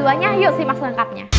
2-nya? Yuk simak selengkapnya.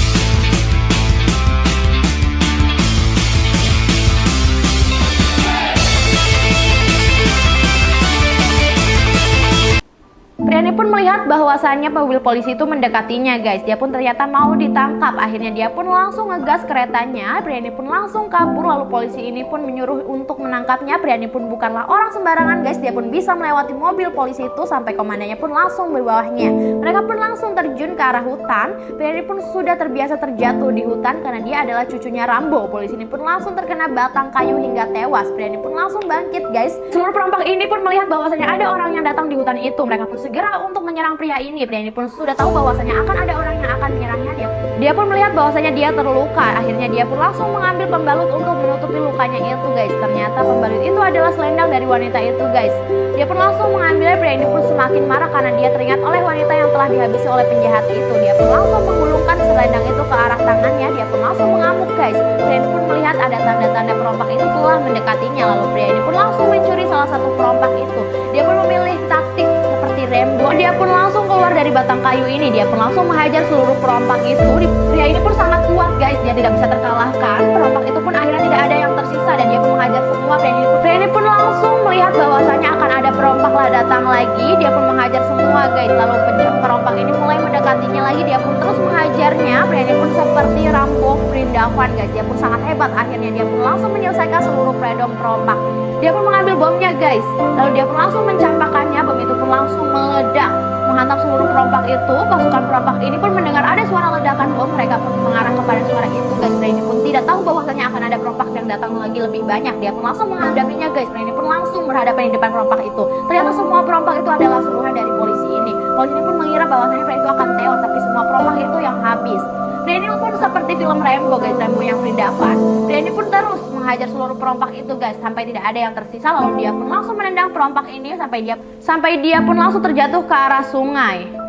Pria ini pun melihat bahwasannya mobil polisi itu mendekatinya guys. Dia pun ternyata mau ditangkap. Akhirnya dia pun langsung ngegas keretanya. Pria ini pun langsung kabur. Lalu polisi ini pun menyuruh untuk menangkapnya. Pria ini pun bukanlah orang sembarangan guys. Dia pun bisa melewati mobil polisi itu sampai komandannya pun langsung di bawahnya. Mereka pun langsung terjun ke arah hutan. Pria ini pun sudah terbiasa terjatuh di hutan karena dia adalah cucunya Rambo. Polisi ini pun langsung terkena batang kayu hingga tewas. Pria ini pun langsung bangkit guys. Seluruh perampok ini pun melihat bahwasanya ada orang yang datang di hutan itu. Mereka pun segera untuk menyerang pria ini. Pria ini pun sudah tahu bahwasanya akan ada orang yang akan menyerangnya. Dia pun melihat bahwasanya dia terluka. Akhirnya dia pun langsung mengambil pembalut untuk menutupi lukanya itu guys. Ternyata pembalut itu adalah selendang dari wanita itu guys. Dia pun langsung mengambilnya. Pria ini pun semakin marah karena dia teringat oleh wanita yang telah dihabisi oleh penjahat itu. Dia pun langsung menggulungkan selendang itu ke arah tangannya. Dia pun langsung mengamuk guys. Pria ini pun melihat ada tanda-tanda perompak itu telah mendekatinya. Lalu pria ini pun langsung mencuri salah satu perompak itu. Dia pun memilih taktik seperti Rambo. Dia pun langsung keluar dari batang kayu ini. Dia pun langsung menghajar seluruh perompak itu. Pria ini pun sangat kuat guys. Dia tidak bisa terkalahkan. Perompak itu pun akhirnya tidak ada yang tersisa dan dia pun menghajar semua. Pria ini pun langsung melihat bahwasanya akan ada perompak lah datang lagi. Dia pun menghajar semua guys. Lalu perompak ini mulai mendekatinya lagi. Dia pun terus menghajarnya. Pria ini pun seperti Rambo Prindavan guys. Dia pun sangat hebat. Akhirnya dia pun langsung menyelesaikan seluruh perompak. Dia pun mengambil bomnya guys. Lalu dia pun langsung mencampakkannya. Bom itu pun langsung meledak menghantam seluruh perompak itu. Pasukan perompak ini pun mendengar ada suara ledakan bom. Mereka pun mengarah kepada suara itu guys. Pria ini pun tidak tahu bahwasanya akan ada perompak yang datang lagi lebih banyak. Dia pun langsung menghadapinya guys. Pria ini pun langsung berhadapan di depan perompak itu. Ternyata semua perompak itu adalah suruhan dari polisi ini. Polisi ini pun mengira bahwasanya pria itu akan tewas, tapi semua perompak itu yang habis. Pria ini pun seperti film Rambo guys, Rambo yang Prindavan. Pria ini pun terus menghajar seluruh perompak itu guys sampai tidak ada yang tersisa. Lalu dia pun langsung menendang perompak ini sampai dia pun langsung terjatuh ke arah sungai.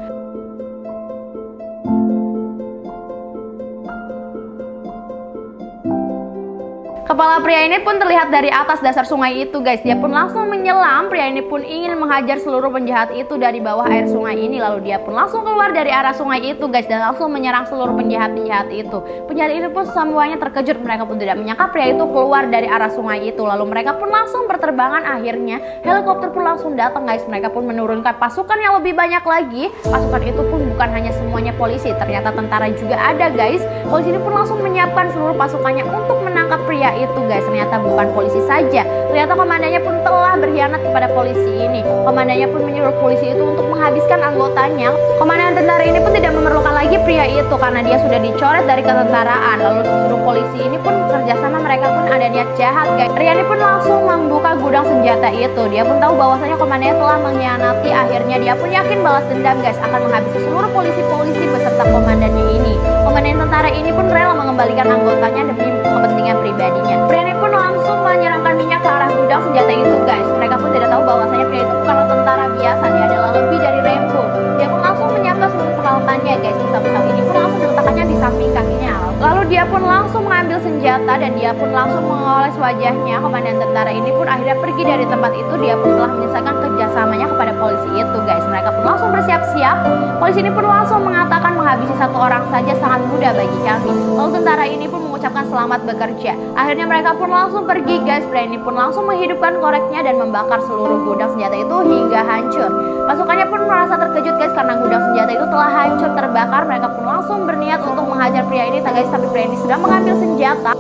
Kepala pria ini pun terlihat dari atas dasar sungai itu guys. Dia pun langsung menyelam. Pria ini pun ingin menghajar seluruh penjahat itu dari bawah air sungai ini. Lalu dia pun langsung keluar dari arah sungai itu guys dan langsung menyerang seluruh penjahat-penjahat itu. Penjahat ini pun semuanya terkejut. Mereka pun tidak menyangka pria itu keluar dari arah sungai itu. Lalu mereka pun langsung berterbangan. Akhirnya helikopter pun langsung datang guys. Mereka pun menurunkan pasukan yang lebih banyak lagi. Pasukan itu pun bukan hanya semuanya polisi, ternyata tentara juga ada guys. Polisi ini pun langsung menyiapkan seluruh pasukannya untuk menangkap pria itu guys. Ternyata bukan polisi saja, ternyata komandannya pun telah berkhianat kepada polisi ini. Komandannya pun menyuruh polisi itu untuk menghabiskan anggotanya. Komandan tentara ini pun tidak memerlukan lagi pria itu karena dia sudah dicoret dari ketentaraan. Lalu seluruh polisi ini pun kerjasama, mereka pun ada niat jahat guys. Pria ini pun langsung membuka gudang senjata itu. Dia pun tahu bahwasanya komandannya telah mengkhianati. Akhirnya dia pun yakin balas dendam guys, akan menghabisi seluruh polisi-polisi beserta komandannya ini. Komandan tentara ini pun rela mengembalikan anggotanya demi kepentingan pribadinya. Pria ini pun langsung menyerangkan minyak ke arah gudang senjata itu guys. Mereka pun tidak tahu bahwasanya pria itu bukanlah tentara biasa, dia adalah lebih dari Rambo. Dia pun langsung menyiapkan seluruh peralatannya guys. Pisau-pisau ini pun langsung diletakkannya di samping kakinya. Lalu dia pun langsung mengambil senjata dan dia pun langsung mengoles wajahnya. Komandan tentara ini pun akhirnya pergi dari tempat itu. Dia pun telah menyelesaikan kerjasamanya kepada polisi itu guys. Mereka pun langsung bersiap-siap. Polisi ini pun langsung mengatakan menghabisi satu orang saja sangat mudah bagi kami. Lalu tentara ini pun mengucapkan selamat bekerja. Akhirnya mereka pun langsung pergi guys. Pria ini pun langsung menghidupkan koreknya dan membakar seluruh gudang senjata itu hingga hancur. Pasukannya pun merasa terkejut guys karena gudang senjata itu telah hancur terbakar. Mereka pun langsung berniat untuk menghajar pria ini guys, tapi pria ini sudah mengambil senjata.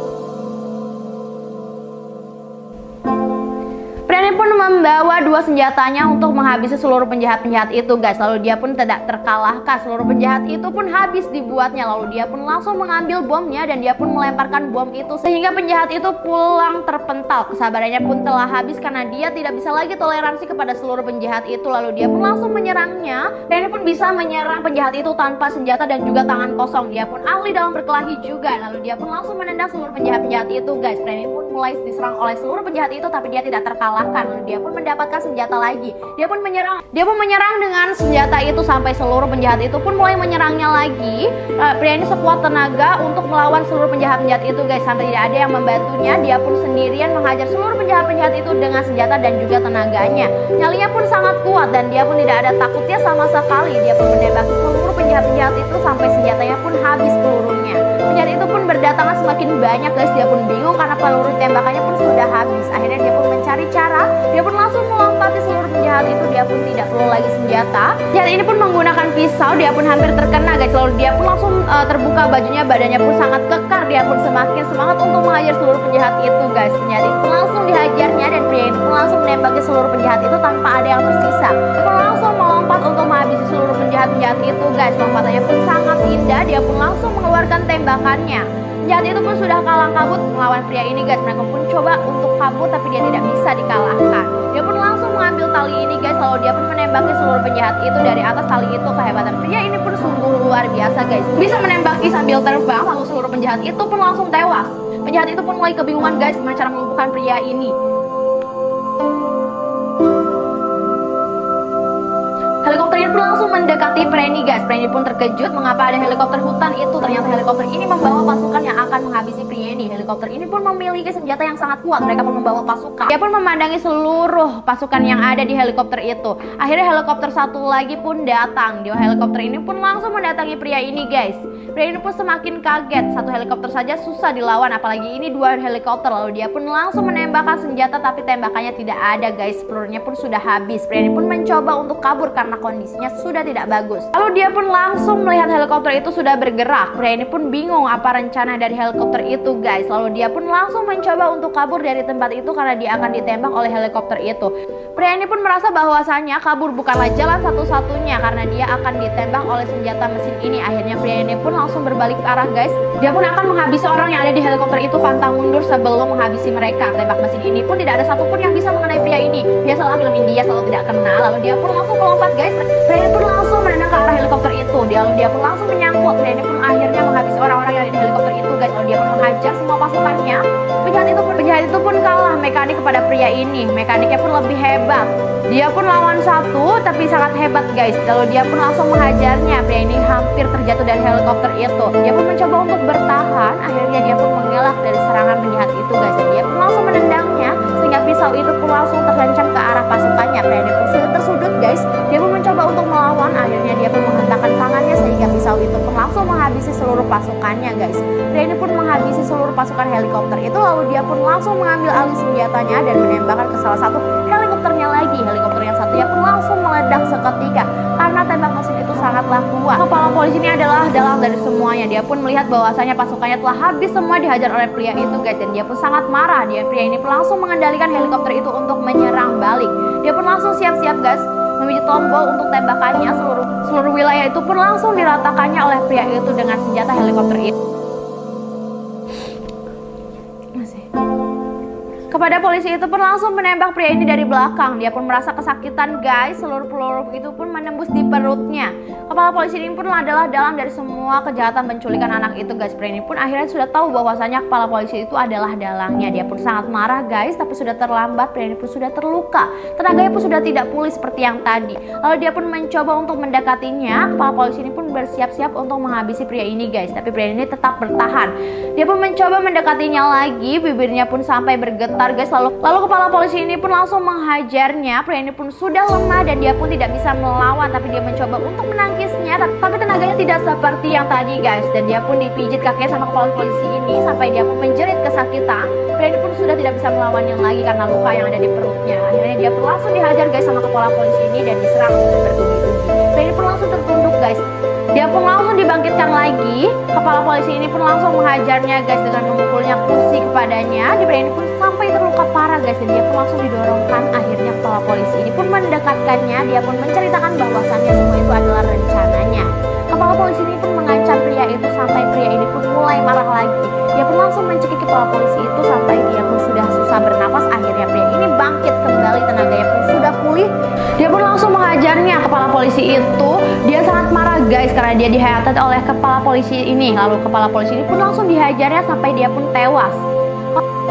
Pria ini pun membawa dua senjatanya untuk menghabisi seluruh penjahat-penjahat itu guys. Lalu dia pun tidak terkalahkan. Seluruh penjahat itu pun habis dibuatnya. Lalu dia pun langsung mengambil bomnya dan dia pun melemparkan bom itu sehingga penjahat itu pulang terpental. Kesabarannya pun telah habis karena dia tidak bisa lagi toleransi kepada seluruh penjahat itu. Lalu dia pun langsung menyerangnya. Dan dia pun bisa menyerang penjahat itu tanpa senjata dan juga tangan kosong. Dia pun ahli dalam berkelahi juga. Lalu dia pun langsung menendang seluruh penjahat-penjahat itu guys. Pria ini pun mulai diserang oleh seluruh penjahat itu, tapi dia tidak terkalahkan. Lalu dia pun mendapatkan senjata lagi. Dia pun menyerang dengan senjata itu sampai seluruh penjahat itu pun mulai menyerangnya lagi. Pria ini sekuat tenaga untuk melawan seluruh penjahat-penjahat itu guys, sampai tidak ada yang membantunya. Dia pun sendirian menghajar seluruh penjahat-penjahat itu dengan senjata dan juga tenaganya. Nyalinya pun sangat kuat dan dia pun tidak ada takutnya sama sekali. Dia pun menembaki seluruh penjahat-penjahat itu sampai senjatanya pun habis pelurunya. Penjahat itu pun berdatangan semakin banyak guys. Dia pun bingung karena peluru tembakannya pun sudah habis. Akhirnya dia pun mencari cara. Dia pun langsung melompati seluruh penjahat itu. Dia pun tidak perlu lagi senjata. Penjahat ini pun menggunakan pisau. Dia pun hampir terkena guys. Lalu dia pun langsung terbuka bajunya. Badannya pun sangat kekar. Dia pun semakin semangat untuk menghajar seluruh penjahat itu guys. Penjahat itu pun langsung dihajarnya dan pria ini pun langsung menembaki seluruh penjahat itu tanpa ada yang tersisa. Dia pun langsung melompat untuk menghabisi seluruh penjahat-penjahat itu guys. Lompatannya pun sangat indah. Dia pun langsung mengeluarkan tembakannya. Penjahat itu pun sudah kalang kabut melawan pria ini guys. Mereka pun coba untuk kabur tapi dia tidak bisa dikalahkan. Dia pun langsung mengambil tali ini guys. Lalu dia pun menembaki seluruh penjahat itu dari atas tali itu. Kehebatan pria ini pun sungguh luar biasa guys. Bisa menembaki sambil terbang. Lalu seluruh penjahat itu pun langsung tewas. Penjahat itu pun mulai kebingungan guys gimana cara melumpuhkan pria ini. Helikopter ini pun langsung mendekati pria ini guys. Pria ini pun terkejut mengapa ada helikopter hutan itu. Ternyata helikopter ini membawa pasukan yang akan menghabisi pria ini. Helikopter ini pun memiliki senjata yang sangat kuat. Mereka pun membawa pasukan. Dia pun memandangi seluruh pasukan yang ada di helikopter itu. Akhirnya helikopter satu lagi pun datang. Di helikopter ini pun langsung mendatangi pria ini guys. Pria ini pun semakin kaget. Satu helikopter saja susah dilawan, apalagi ini dua helikopter. Lalu dia pun langsung menembakkan senjata tapi tembakannya tidak ada guys. Pelurunya pun sudah habis. Pria ini pun mencoba untuk kabur karena kondisinya sudah tidak bagus. Lalu dia pun langsung melihat helikopter itu sudah bergerak. Pria ini pun bingung apa rencana dari helikopter itu guys. Lalu dia pun langsung mencoba untuk kabur dari tempat itu karena dia akan ditembak oleh helikopter itu. Pria ini pun merasa bahwasannya kabur bukanlah jalan satu-satunya karena dia akan ditembak oleh senjata mesin ini. Akhirnya pria ini pun langsung berbalik arah guys. Dia pun akan menghabisi orang yang ada di helikopter itu pantang mundur sebelum menghabisi mereka. Tembak mesin ini pun tidak ada satupun yang bisa mengenai pria ini. Biasalah film India selalu tidak kena. Lalu dia pun langsung melompat guys. Pria ini pun langsung menendang ke arah helikopter itu. Dia pun langsung menyangkut. Pria ini pun akhirnya menghabisi orang-orang yang ada di helikopter itu guys. Lalu dia pun menghajar semua pasukannya. Penjahat itu pun kalah mekanik kepada pria ini. Mekaniknya pun lebih hebat. Dia pun lawan satu tapi sangat hebat guys. Lalu dia pun langsung menghajarnya. Pria ini hampir terjatuh dari helikopter itu. Dia pun mencoba untuk bertahan. Akhirnya dia pun mengelak dari serangan penjahat itu guys. Dan dia pun langsung menendangnya sehingga pisau itu pun langsung terlencang ke arah pasukannya. Pria ini pun sudah tersudut guys. Dia pun mencoba untuk melawan. Akhirnya dia pun menghentakkan tangannya sehingga pisau itu pun langsung menghabisi seluruh pasukannya guys. Pria ini pun menghabisi seluruh pasukan helikopter itu. Lalu dia pun langsung mengambil alih senjatanya dan menembakkan ke salah satu helikopternya lagi. Helikopter yang satunya pun langsung meledak seketika karena tembak mesin itu sangatlah kuat. Kepala polisi ini adalah dalang dari semuanya. Dia pun melihat bahwasanya pasukannya telah habis semua dihajar oleh pria itu guys. Dan dia pun sangat marah. Pria ini pun langsung mengendalikan helikopter itu untuk menyerang balik. Dia pun langsung siap-siap guys memijit tombol untuk tembakannya. Seluruh wilayah itu pun langsung diratakannya oleh pria itu dengan senjata helikopter itu. Kepada polisi itu pun langsung menembak pria ini dari belakang. Dia pun merasa kesakitan guys. Seluruh peluru itu pun menembus di perutnya. Kepala polisi ini pun adalah dalang dari semua kejahatan penculikan anak itu guys. Pria ini pun akhirnya sudah tahu bahwasanya kepala polisi itu adalah dalangnya. Dia pun sangat marah guys, tapi sudah terlambat. Pria ini pun sudah terluka. Tenaganya pun sudah tidak pulih seperti yang tadi. Lalu dia pun mencoba untuk mendekatinya. Kepala polisi ini pun bersiap-siap untuk menghabisi pria ini guys. Tapi pria ini tetap bertahan. Dia pun mencoba mendekatinya lagi. Bibirnya pun sampai bergetar guys. Lalu kepala polisi ini pun langsung menghajarnya. Pria ini pun sudah lemah dan dia pun tidak bisa melawan, tapi dia mencoba untuk menangkisnya, tapi tenaganya tidak seperti yang tadi guys. Dan dia pun dipijit kakinya sama kepala polisi ini sampai dia pun menjerit kesakitan. Pria ini pun sudah tidak bisa melawannya lagi karena luka yang ada di perutnya. Akhirnya dia pun langsung dihajar guys sama kepala polisi ini dan diserang bertubi-tubi. Pria ini pun langsung tertunduk guys. Dia pun langsung dibangkitkan lagi. Kepala polisi ini pun langsung menghajarnya guys dengan memukulnya kursi kepadanya. Pria ini pun sampai terluka parah guys. Dan dia pun langsung didorongkan. Akhirnya kepala polisi ini pun mendekatkannya. Dia pun menceritakan bahwasannya semua itu adalah rencananya. Kepala polisi ini pun mengancam pria itu sampai pria ini pun mulai marah lagi. Dia pun langsung mencekik kepala polisi itu sampai dia pun sudah susah bernapas. Akhirnya pria ini bangkit kembali, tenaganya pun sudah pulih. Dia pun langsung menghajarnya. Kepala polisi itu dia sangat marah guys karena dia dihajar oleh kepala polisi ini. Lalu kepala polisi ini pun langsung dihajarnya sampai dia pun tewas.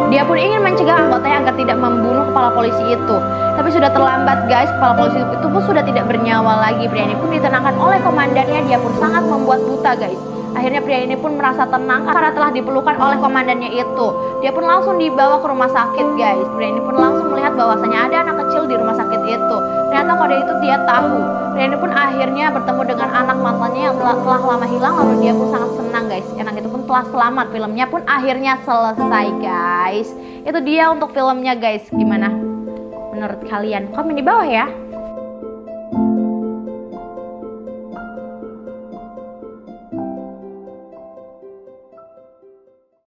Dia pun ingin mencegah anggotanya agar tidak membunuh kepala polisi itu. Tapi sudah terlambat guys, kepala polisi itu pun sudah tidak bernyawa lagi. Pria ini pun ditenangkan oleh komandannya, dia pun sangat membuat buta guys. Akhirnya pria ini pun merasa tenang karena telah dipelukan oleh komandannya itu. Dia pun langsung dibawa ke rumah sakit guys. Pria ini pun langsung melihat bahwasanya ada anak kecil di rumah sakit itu. Ternyata kode itu dia tahu. Pria ini pun akhirnya bertemu dengan anak mantannya yang telah lama hilang. Lalu dia pun sangat senang guys. Anak itu pun telah selamat. Filmnya pun akhirnya selesai guys. Itu dia untuk filmnya guys. Gimana menurut kalian? Komen di bawah ya.